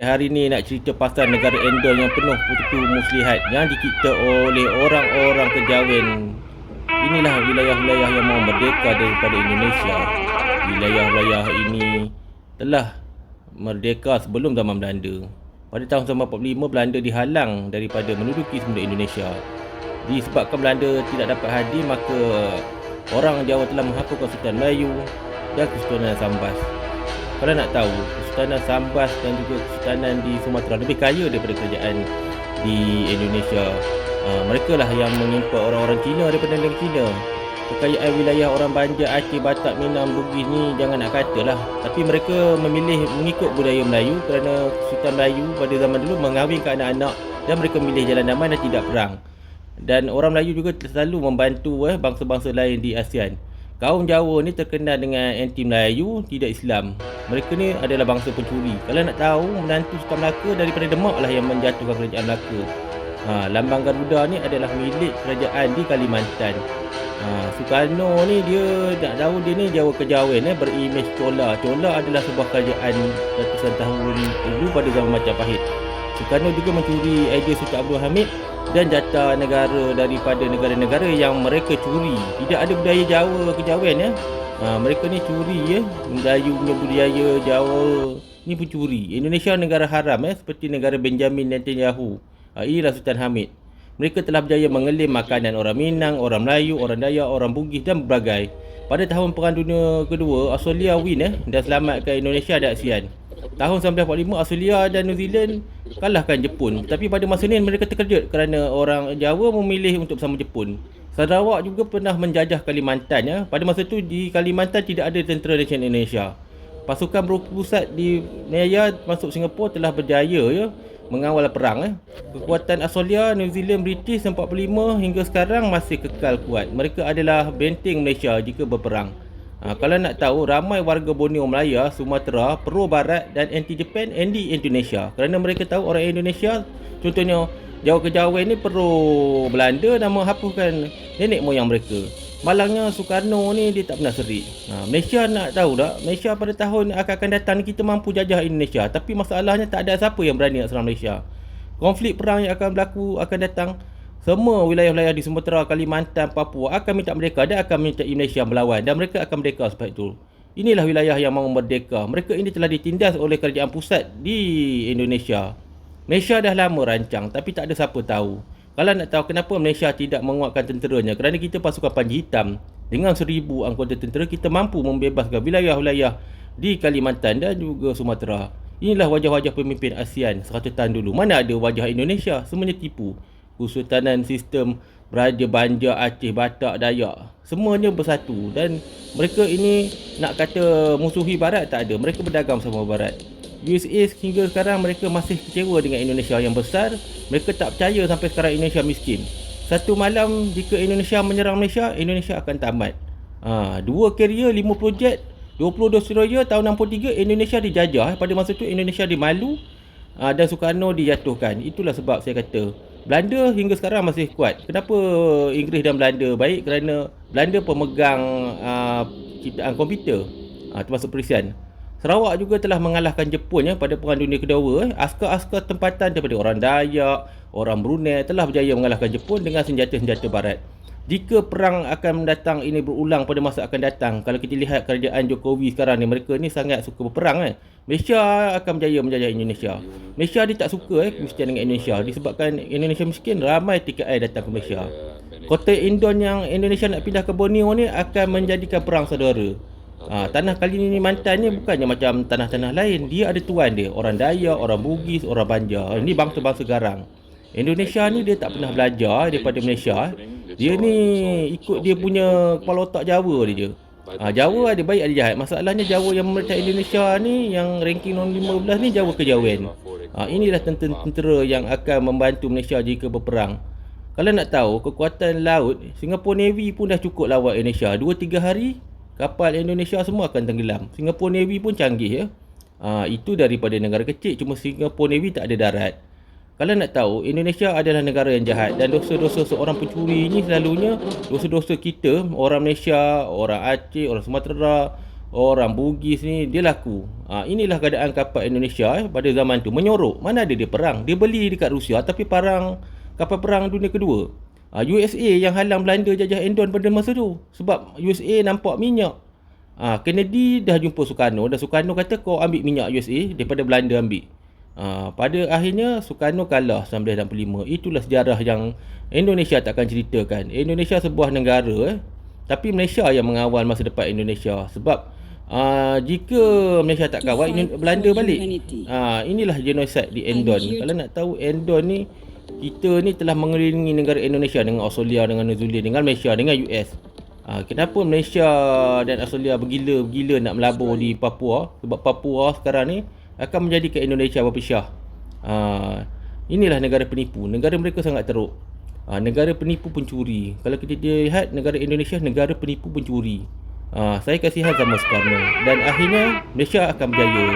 Hari ni nak cerita pasal negara Endor yang penuh putu muslihat yang dicipta oleh orang-orang kejawen. Inilah wilayah-wilayah yang mau merdeka daripada Indonesia. Wilayah-wilayah ini telah merdeka sebelum zaman Belanda. Pada tahun 1945, Belanda dihalang daripada menduduki semula Indonesia. Disebabkan Belanda tidak dapat hadir, maka orang Jawa telah menghapuskan Kesultanan Melayu dan Kesultanan Sambas. Kalau nak tahu, Kesultanan Sambas dan juga Kesultanan di Sumatera lebih kaya daripada kerajaan di Indonesia. Mereka lah yang mengimport orang-orang Cina daripada negara Cina. Kekayaan wilayah orang Banjar, Aceh, Batak, Minang, Bugis ni jangan nak kata lah. Tapi mereka memilih mengikut budaya Melayu kerana Sultan Melayu pada zaman dulu mengahwinkan anak-anak dan mereka memilih jalan damai dan tidak perang. Dan orang Melayu juga selalu membantu bangsa-bangsa lain di ASEAN. Kaum Jawa ni terkenal dengan anti Melayu, tidak Islam. Mereka ni adalah bangsa pencuri. Kalau nak tahu, menantu Sultan Melaka daripada Demak lah yang menjatuhkan kerajaan Melaka. Lambang Garuda ni adalah milik kerajaan di Kalimantan. Soekarno ni dia nak tahu dia ni Jawa Kejawen berimej Chola. Chola adalah sebuah kerajaan ratusan tahun dulu pada zaman Majapahit. Soekarno juga mencuri idea Sultan Abdul Hamid dan jatah negara daripada negara-negara yang mereka curi. Tidak ada budaya Jawa Kejawen mereka ni curi Melayu punya budaya Jawa ni pun curi. Indonesia negara haram seperti negara Benjamin Netanyahu. Inilah Sultan Hamid. Mereka telah berjaya mengelim makanan orang Minang, orang Melayu, orang Dayak, orang Bugis dan berbagai. Pada tahun Perang Dunia Kedua, Australia win dan selamatkan Indonesia dan ASEAN. Tahun 1945, Australia dan New Zealand kalahkan Jepun. Tapi pada masa ini mereka terkejut kerana orang Jawa memilih untuk bersama Jepun. Sarawak juga pernah menjajah Kalimantan. Pada masa itu di Kalimantan tidak ada tentera nasional Indonesia. Pasukan berpusat di Malaya masuk Singapura telah berjaya mengawal perang. Kekuatan Australia, New Zealand, British 45 hingga sekarang masih kekal kuat. Mereka adalah benteng Malaysia jika berperang. Kalau nak tahu, ramai warga Borneo Melaya, Sumatera, pro Barat dan anti Japan, anti Indonesia. Kerana mereka tahu orang Indonesia, contohnya Jawa Kejawen ni pro Belanda dan menghapuskan nenek moyang mereka. Malangnya Soekarno ni dia tak pernah serik. Malaysia nak tahu tak, Malaysia pada tahun akan datang ni kita mampu jajah Indonesia. Tapi masalahnya tak ada siapa yang berani nak serang Malaysia. Konflik perang yang akan berlaku akan datang. Semua wilayah-wilayah di Sumatera, Kalimantan, Papua akan minta merdeka dan akan minta Malaysia melawan. Dan mereka akan merdeka sebab itu. Inilah wilayah yang mahu merdeka. Mereka ini telah ditindas oleh kerajaan pusat di Indonesia. Malaysia dah lama rancang tapi tak ada siapa tahu. Kalau nak tahu kenapa Malaysia tidak menguatkan tenteranya, kerana kita pasukan Panji Hitam. Dengan 1000 anggota tentera, kita mampu membebaskan wilayah-wilayah di Kalimantan dan juga Sumatera. Inilah wajah-wajah pemimpin ASEAN 100 tahun dulu. Mana ada wajah Indonesia? Semuanya tipu. Kesultanan sistem Beraja, Banjar, Aceh, Batak, Dayak, semuanya bersatu. Dan mereka ini nak kata musuhi Barat, tak ada. Mereka berdagang bersama Barat. USA hingga sekarang mereka masih kecewa dengan Indonesia yang besar. Mereka tak percaya sampai sekarang Indonesia miskin. Satu malam jika Indonesia menyerang Malaysia, Indonesia akan tamat. 2 carrier, 50 jet, 20 destroyer. Tahun 63 Indonesia dijajah. Pada masa itu Indonesia dimalu dan Soekarno dijatuhkan. Itulah sebab saya kata Belanda hingga sekarang masih kuat. Kenapa Inggeris dan Belanda baik? Kerana Belanda pemegang ciptaan komputer, termasuk perisian. Sarawak juga telah mengalahkan Jepun pada Perang Dunia Kedua. Askar-askar tempatan daripada orang Dayak, orang Brunei telah berjaya mengalahkan Jepun dengan senjata-senjata barat. Jika perang akan datang ini berulang pada masa akan datang, kalau kita lihat kerajaan Jokowi sekarang ni, mereka ni sangat suka berperang Malaysia akan berjaya menjajah Indonesia. Malaysia dia tak suka kemiskinan dengan Indonesia. Disebabkan Indonesia miskin, ramai tiket air datang ke Malaysia. Kota Indon yang Indonesia nak pindah ke Borneo ni akan menjadikan perang saudara. Tanah Kalimantan ni bukannya macam tanah-tanah lain. Dia ada tuan dia. Orang Dayak, orang Bugis, orang Banjar. Ini bangsa-bangsa garang. Indonesia ni dia tak pernah belajar daripada Malaysia. Dia ni ikut dia punya kepala otak Jawa dia je. Jawa ada baik ada jahat. Masalahnya Jawa yang memerintah Indonesia ni, yang ranking nombor 15 ni Jawa Kejawen. Inilah tentera yang akan membantu Malaysia jika berperang. Kalau nak tahu kekuatan laut, Singapore Navy pun dah cukup lawan Indonesia. 2-3 hari kapal Indonesia semua akan tenggelam. Singapore Navy pun canggih Itu daripada negara kecil. Cuma Singapore Navy tak ada darat. Kalau nak tahu, Indonesia adalah negara yang jahat. Dan dosa-dosa seorang pencuri ni selalunya dosa-dosa kita, orang Malaysia, orang Aceh, orang Sumatera, orang Bugis ni dia laku. Inilah keadaan kapal Indonesia pada zaman tu, menyorok. Mana ada dia perang? Dia beli dekat Rusia tapi kapal perang dunia kedua. USA yang halang Belanda jajah Endon pada masa tu. Sebab USA nampak minyak. Kennedy dah jumpa Sukarno dan Sukarno kata kau ambil minyak USA daripada Belanda ambil. Pada akhirnya Sukarno kalah 1965. Itulah sejarah yang Indonesia takkan ceritakan. Indonesia sebuah negara tapi Malaysia yang mengawal masa depan Indonesia. Sebab jika Malaysia tak kawal, Belanda balik. Inilah genosid di Endon. Kalau nak tahu, Endon ni, kita ni telah mengelilingi negara Indonesia dengan Australia, dengan New Zealand, dengan Malaysia, dengan US. Kenapa Malaysia dan Australia bergila-gila nak melabur di Papua? Sebab Papua sekarang ni akan menjadikan Indonesia berpisah. Inilah negara penipu. Negara mereka sangat teruk. Negara penipu pencuri. Kalau kita lihat negara Indonesia, negara penipu pencuri. Saya kasihan sama Soekarno. Dan akhirnya Malaysia akan berjaya.